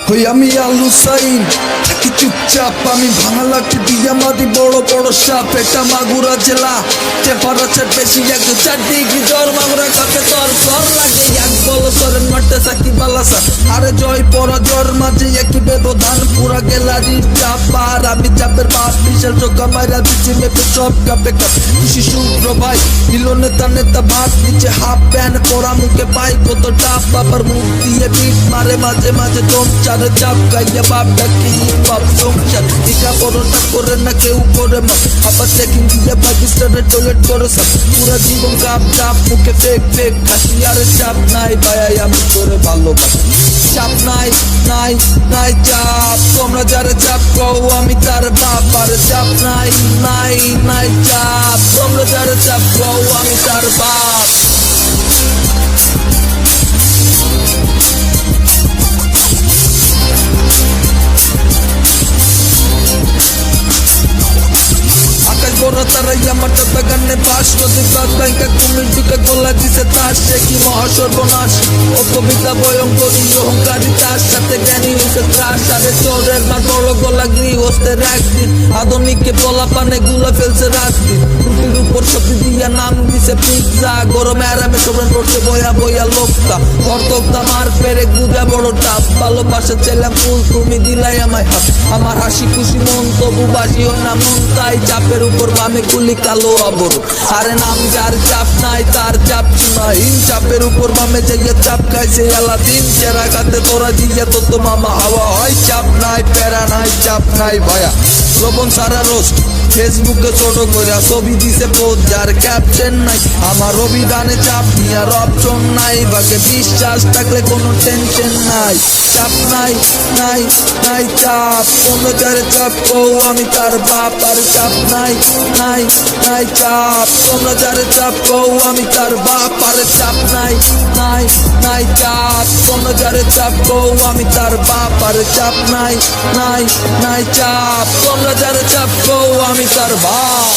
হই আমি আলু সাইন থাকি চুপচাপ, আমি ভাঙা লাঠি দিয়া মাদি বড় বড় সাপ। এটা মাগুরা জেলা, টেম্পারেচার বেশি 104 ডিগ্রি জ্বর। মাগুরা কাছে তোর সর লাগে এক বলসরের মাঠে সাকি বালাসা। আরে জয় পরাজয়ের মাঝে একই ব্যবধান, পুরা গ্যালারির চাপ। আর আমি চাপের বাপ, বিশাল চোখা মাইরা দিচ্ছি মেপে সব কাপে কাপ। খুশি শুক্র ভাই হিলো নেতা নেতা ভাত নিচে হাফ প্যান্ট পরা, মুখে পাই কত টাপ। বাবার মুখ দিয়ে বিট মারে মাঝে মাঝে দম চারে চাপ খাইয়া বাপ ডাকি বাপ সংসার। টিকা পরোটা করে না কেউ করে মা, আবার চেকিং দিয়ে পাকিস্তানের টয়লেট করে সব। পুরা জীবন কাপ চাপ, মুখে ফেক ফেক হাসি। আরে চাপ নাই ভাই আমি করে ভালোবাসি। চাপ নাই নাই নাই চাপ, তোমরা যারা চাপ কও আমি তার বাপ। আরে চাপ নাই নাই নাই চাপ, তোমরা যারা চাপ কও আমি তার বাপ। বড় তারাই আমার চাঁদা গানে বাস। নদী বাদ ব্যাংকা কুমির ঢুকে গলা দিছে তাস। সে কি মহাসর্বনাশ, ও কবিতা ভয়ঙ্করী অহংকারী, তার সাথে জ্ঞানী হয়েছে ত্রাস। আরে চোরের না বড় গলা গৃহস্থের একদিন, আধুনিককে বলা পানে গুলা ফেলছে রাতদিন। রুটির উপর সবজি দিয়া নাম দিছে পিৎজা, গরমে আরামে সবাই করছে বয়া বয়া লোকটা। কর্তব্যতা মার পেরে গুজা বড় টাপ, ভালোবাসা চাইলাম ফুল তুমি দিলাই আমায় হাত। আমার হাসি খুশি মন তবু বাসি হয় না মন, তাই চাপের উপর বামে গুলি কালো আবর। আরে নাম যার চাপ নাই তার চাপ চুনাহীন, চাপের উপর বামে যাইয়া চাপ খাইছে আলাদিন। চেরা কাতে তোরা জিয়া তো মামা হাওয়া হয়। চাপ নাই প্যারা নাই চাপ নাই ভয়া, লবণ সারা রোস্ট ফেসবুকে ছোট কইরা ছবি দিছে পোস্ট। যার ক্যাপশন নাই আমার অভিধানে চাপ নিয়ার অপশন নাই, বাকে বিশ্বাস থাকলে কোনো টেনশন নাই। চাপ নাই নাই নাই চাপ, তোমরা যারে চাপ কও আমি তার বাপ। আর চাপ নাই নাই নাই চাপ, তোমরা যারে চাপ কও আমি তার বাপ। আর চাপ নাই নাই নাই চাপ, তোমরা যারে চাপ কও আমি তার বাপ। আর চাপ নাই নাই নাই চাপ, তোমরা যারে চাপ কও আমি তার বাপ।